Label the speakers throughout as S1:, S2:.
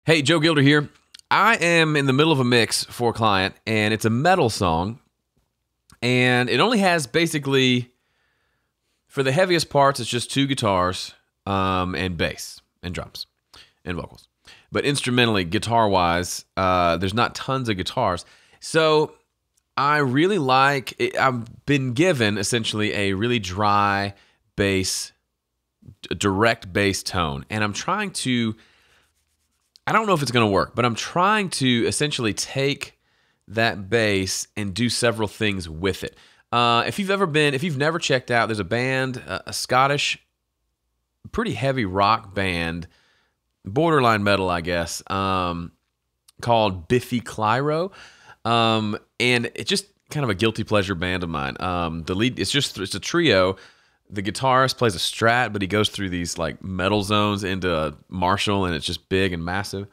S1: Hey, Joe Gilder here. I am in the middle of a mix for a client, and it's a metal song, and it only has basically, for the heaviest parts, it's just two guitars, and bass, and drums, and vocals. But instrumentally, guitar-wise, there's not tons of guitars. So I really like it. I've been given, essentially, a really dry bass, direct bass tone, and I'm trying to... I don't know if it's going to work, but I'm trying to essentially take that bass and do several things with it. If you've never checked out, there's a band, a Scottish, pretty heavy rock band, borderline metal, I guess, called Biffy Clyro. And it's just kind of a guilty pleasure band of mine. The lead, it's a trio. The guitarist plays a Strat, but he goes through these like metal zones into a Marshall, and it's just big and massive.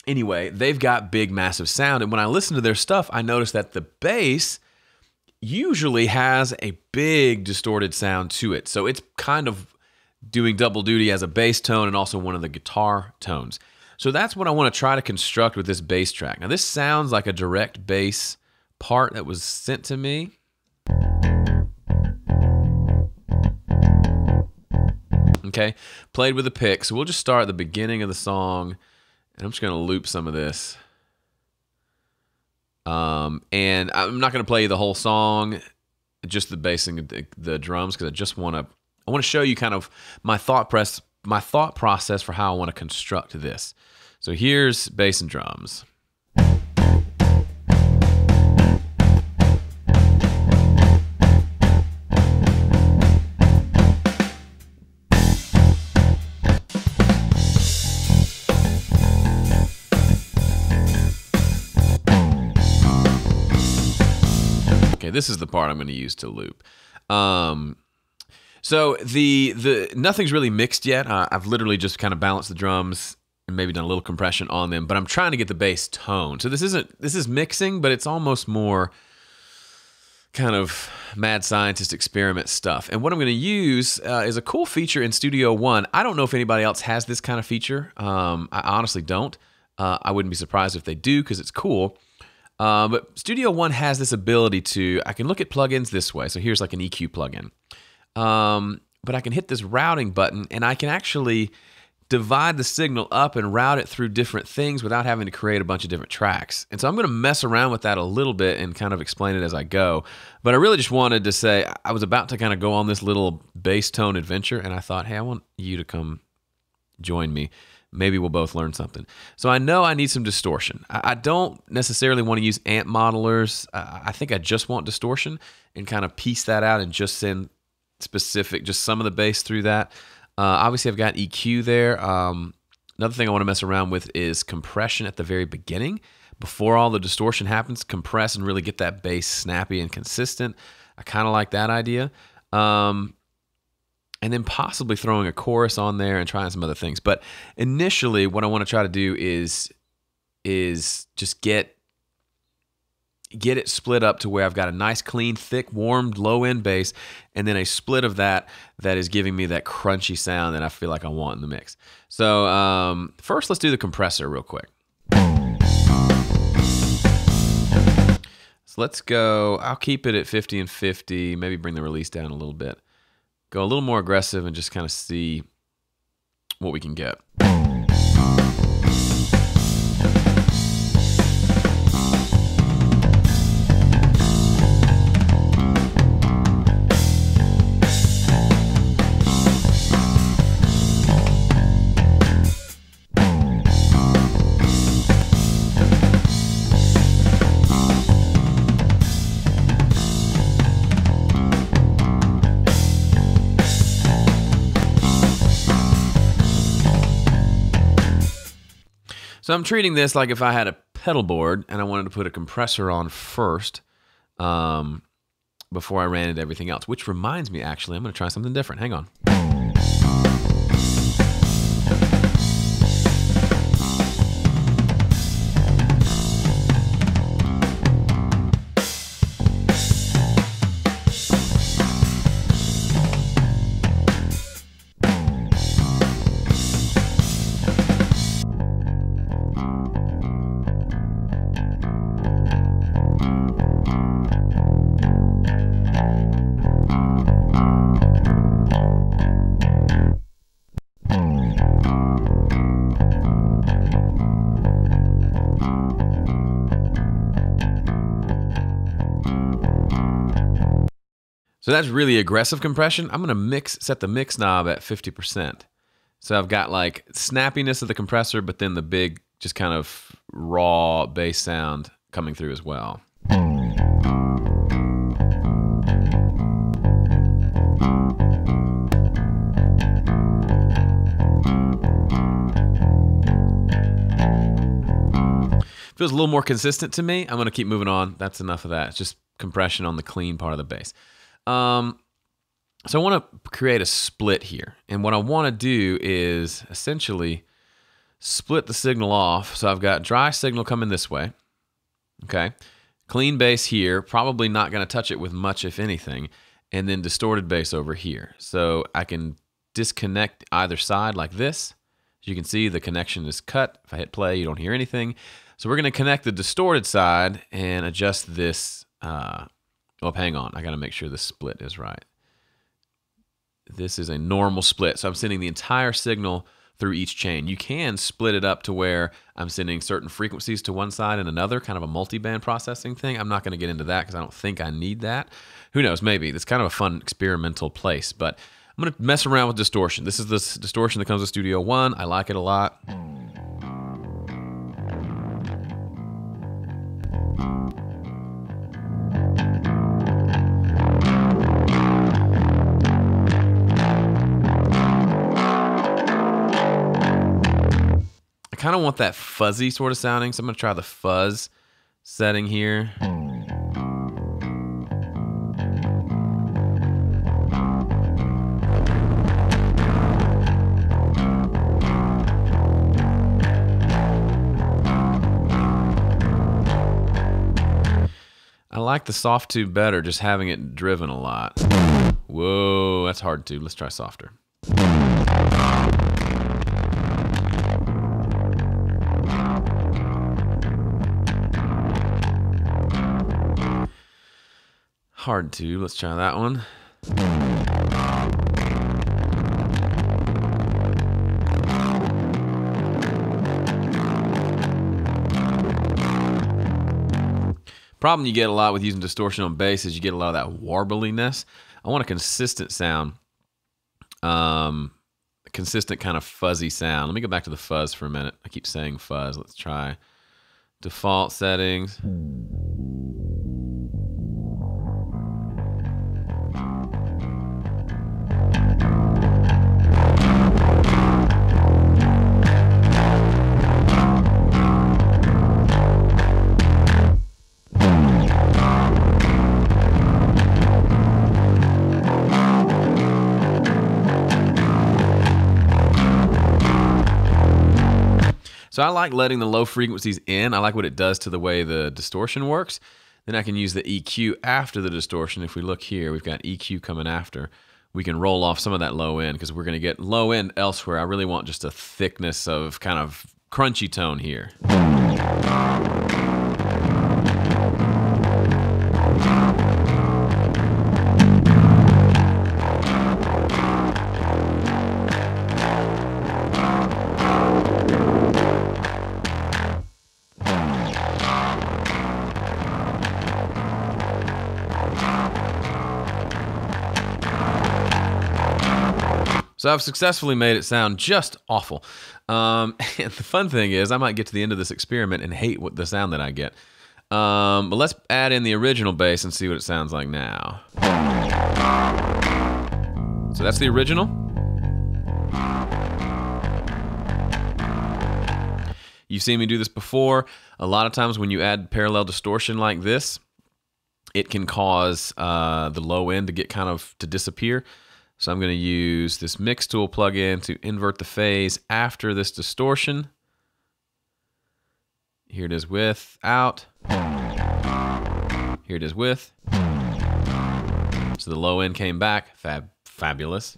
S1: Anyway, they've got big, massive sound, and when I listen to their stuff, I notice that the bass usually has a big distorted sound to it. So it's kind of doing double duty as a bass tone and also one of the guitar tones. So that's what I want to try to construct with this bass track. Now, this sounds like a direct bass part that was sent to me. Okay, played with a pick. So we'll just start at the beginning of the song, and I'm just going to loop some of this. And I'm not going to play you the whole song, just the bass and the drums, because I want to show you kind of my thought process for how I want to construct this. So here's bass and drums. This is the part I'm going to use to loop. So the nothing's really mixed yet. I've literally just kind of balanced the drums and maybe done a little compression on them, but I'm trying to get the bass tone. So this is mixing, but it's almost more kind of mad scientist experiment stuff. And what I'm going to use is a cool feature in Studio One. I don't know if anybody else has this kind of feature. I honestly don't. I wouldn't be surprised if they do because it's cool. But Studio One has this ability to, I can look at plugins this way. So here's like an EQ plugin. But I can hit this routing button and I can actually divide the signal up and route it through different things without having to create a bunch of different tracks. And so I'm going to mess around with that a little bit and kind of explain it as I go. But I really just wanted to say, I was about to kind of go on this little bass tone adventure and I thought, hey, I want you to come join me. Maybe we'll both learn something. So I know I need some distortion. I don't necessarily want to use amp modelers. I think I just want distortion and kind of piece that out and just send just some of the bass through that. Obviously, I've got EQ there. Another thing I want to mess around with is compression at the very beginning. Before all the distortion happens, compress and really get that bass snappy and consistent. I kind of like that idea. And then possibly throwing a chorus on there and trying some other things. But initially, what I want to try to do is just get it split up to where I've got a nice, clean, thick, warmed, low-end bass, and then a split of that is giving me that crunchy sound that I feel like I want in the mix. So first, let's do the compressor real quick. So let's go. I'll keep it at 50 and 50, maybe bring the release down a little bit. Go a little more aggressive and just kind of see what we can get. So I'm treating this like if I had a pedal board and I wanted to put a compressor on first before I ran into everything else, which reminds me, actually, I'm going to try something different. Hang on. So that's really aggressive compression. I'm going to set the mix knob at 50%. So I've got like snappiness of the compressor, but then the big, just kind of raw bass sound coming through as well. Feels a little more consistent to me. I'm going to keep moving on. That's enough of that. It's just compression on the clean part of the bass. So I want to create a split here. And what I want to do is essentially split the signal off. So I've got dry signal coming this way. Okay. Clean bass here. Probably not going to touch it with much, if anything. And then distorted bass over here. So I can disconnect either side like this. As you can see, the connection is cut. If I hit play, you don't hear anything. So we're going to connect the distorted side and adjust this. Oh, hang on. I got to make sure the split is right. This is a normal split. So I'm sending the entire signal through each chain. You can split it up to where I'm sending certain frequencies to one side and another, kind of a multi-band processing thing. I'm not going to get into that because I don't think I need that. Who knows? Maybe. It's kind of a fun experimental place. But I'm going to mess around with distortion. This is the distortion that comes with Studio One. I like it a lot. I kind of want that fuzzy sort of sounding, so I'm going to try the fuzz setting here. I like the soft tube better, just having it driven a lot. Whoa, that's hard tube. Let's try softer. Hard tube. Let's try that one. Problem you get a lot with using distortion on bass is you get a lot of that warbliness. I want a consistent sound, consistent kind of fuzzy sound. Let me go back to the fuzz for a minute. I keep saying fuzz. Let's try default settings. So I like letting the low frequencies in. I like what it does to the way the distortion works. Then I can use the EQ after the distortion. If we look here, we've got EQ coming after. We can roll off some of that low end because we're going to get low end elsewhere. I really want just a thickness of kind of crunchy tone here. So I've successfully made it sound just awful. And the fun thing is I might get to the end of this experiment and hate the sound that I get. But let's add in the original bass and see what it sounds like now. So that's the original. You've seen me do this before. A lot of times when you add parallel distortion like this, it can cause the low end to get to disappear. So I'm going to use this mix tool plugin to invert the phase after this distortion. Here it is with, out. Here it is with. So the low end came back. Fabulous.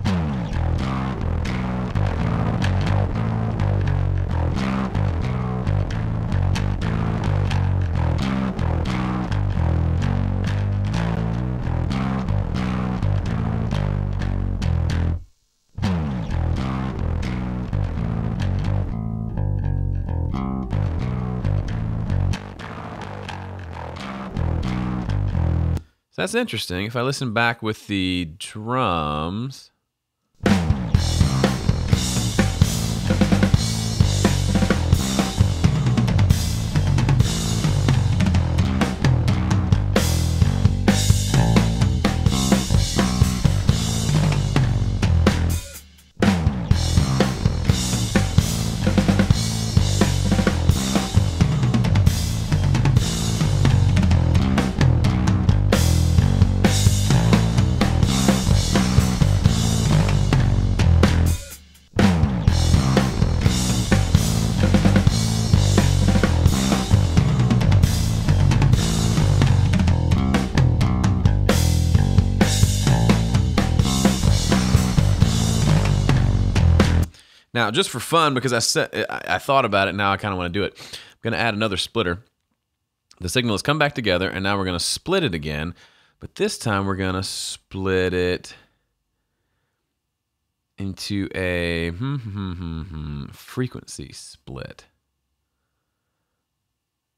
S1: That's interesting. If I listen back with the drums. Now, just for fun, because I thought about it, now I kind of want to do it. I'm going to add another splitter. The signal has come back together, and now we're going to split it again. But this time we're going to split it into a frequency split.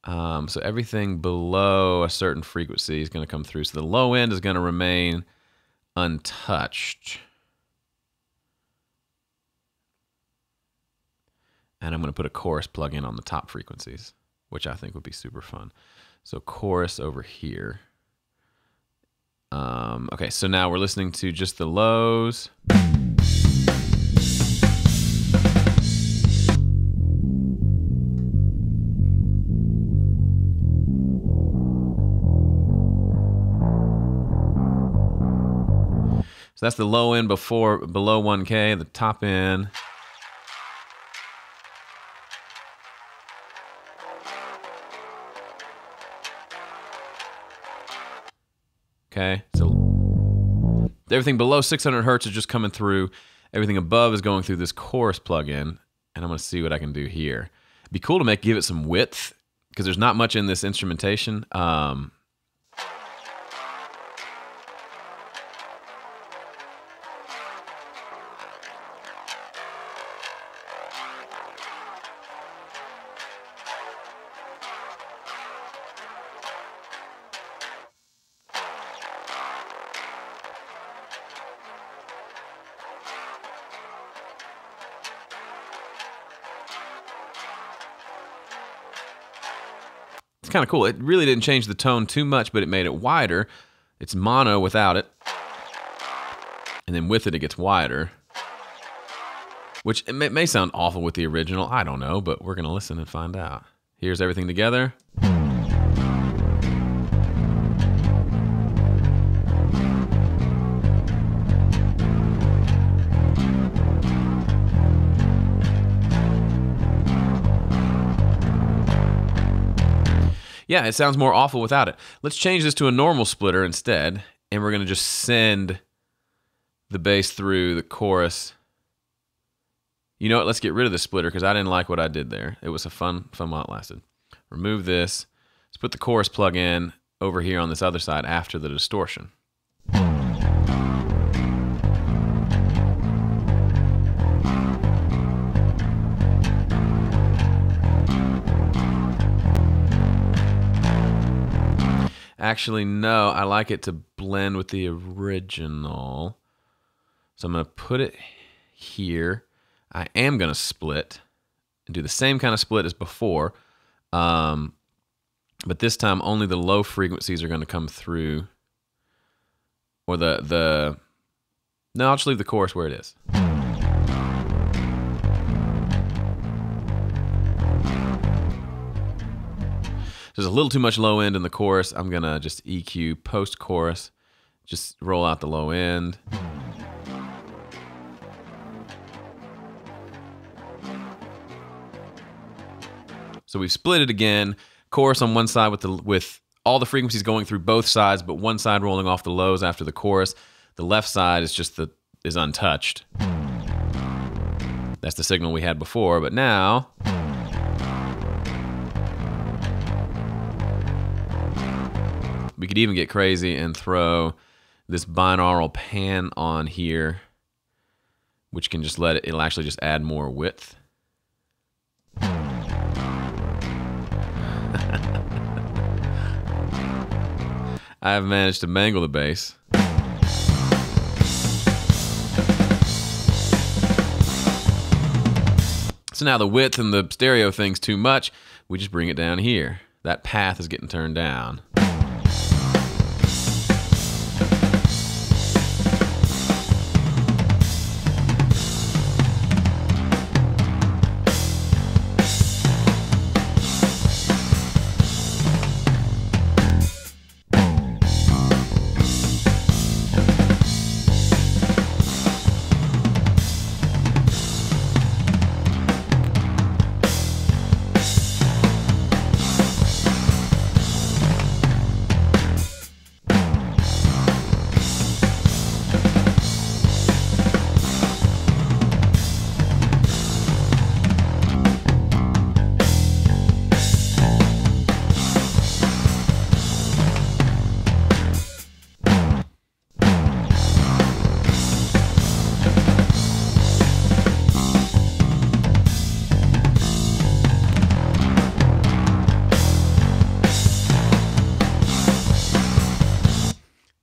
S1: So everything below a certain frequency is going to come through. So the low end is going to remain untouched. And I'm going to put a chorus plug-in on the top frequencies, which I think would be super fun. So chorus over here. Okay, so now we're listening to just the lows. So that's the low end below 1K, the top end. Okay, so everything below 600 hertz is just coming through. Everything above is going through this chorus plugin, and I'm going to see what I can do here. It'd be cool to give it some width, because there's not much in this instrumentation. It's kind of cool. It really didn't change the tone too much, but it made it wider. It's mono without it. And then with it, it gets wider. Which it may sound awful with the original. I don't know, but we're going to listen and find out. Here's everything together. Yeah, it sounds more awful without it. Let's change this to a normal splitter instead, and we're going to just send the bass through the chorus. You know what? Let's get rid of the splitter because I didn't like what I did there. It was a fun while it lasted. Remove this. Let's put the chorus plug in over here on this other side after the distortion. Actually, no, I like it to blend with the original. So I'm going to put it here. I am going to split and do the same kind of split as before. But this time only the low frequencies are going to come through. Or no, I'll just leave the chorus where it is. There's a little too much low end in the chorus. I'm going to just EQ post-chorus. Just roll out the low end. So we've split it again. Chorus on one side with all the frequencies going through both sides, but one side rolling off the lows after the chorus. The left side is just is untouched. That's the signal we had before, but now we could even get crazy and throw this binaural pan on here, which can just it'll actually just add more width. I have managed to mangle the bass. So now the width and the stereo thing's too much. We just bring it down here. That path is getting turned down.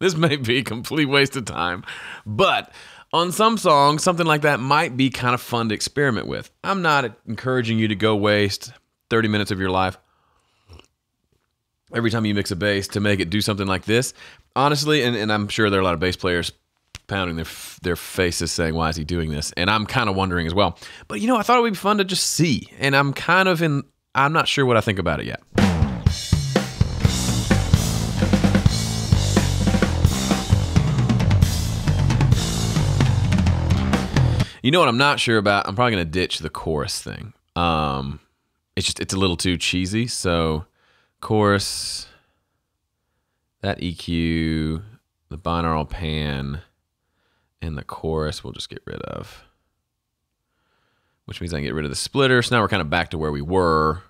S1: This may be a complete waste of time, but on some songs, something like that might be kind of fun to experiment with. I'm not encouraging you to go waste 30 minutes of your life every time you mix a bass to make it do something like this. Honestly, and I'm sure there are a lot of bass players pounding their faces saying, why is he doing this? And I'm kind of wondering as well. But, I thought it would be fun to just see, and I'm not sure what I think about it yet. You know what I'm not sure about? I'm probably going to ditch the chorus thing. It's a little too cheesy. So chorus, that EQ, the binaural pan, and the chorus we'll just get rid of. Which means I can get rid of the splitter. So now we're kind of back to where we were.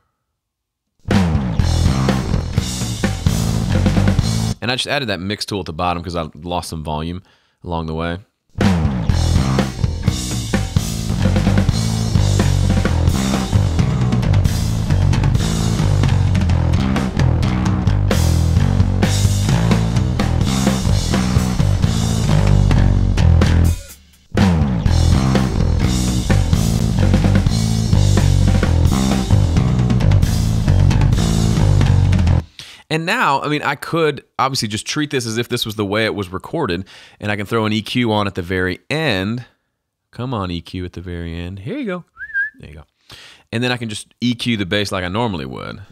S1: And I just added that mix tool at the bottom because I lost some volume along the way. And now, I could obviously just treat this as if this was the way it was recorded, and I can throw an EQ on at the very end. Come on, EQ at the very end. Here you go. There you go. And then I can just EQ the bass like I normally would.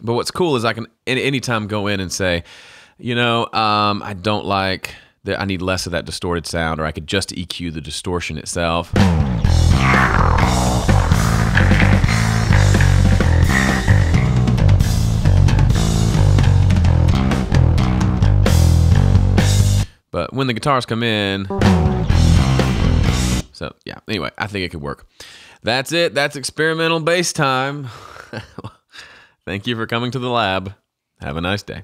S1: But what's cool is I can anytime go in and say, I don't like that. I need less of that distorted sound, or I could just EQ the distortion itself. But when the guitars come in, so yeah, anyway, I think it could work. That's it. That's experimental bass time. Thank you for coming to the lab. Have a nice day.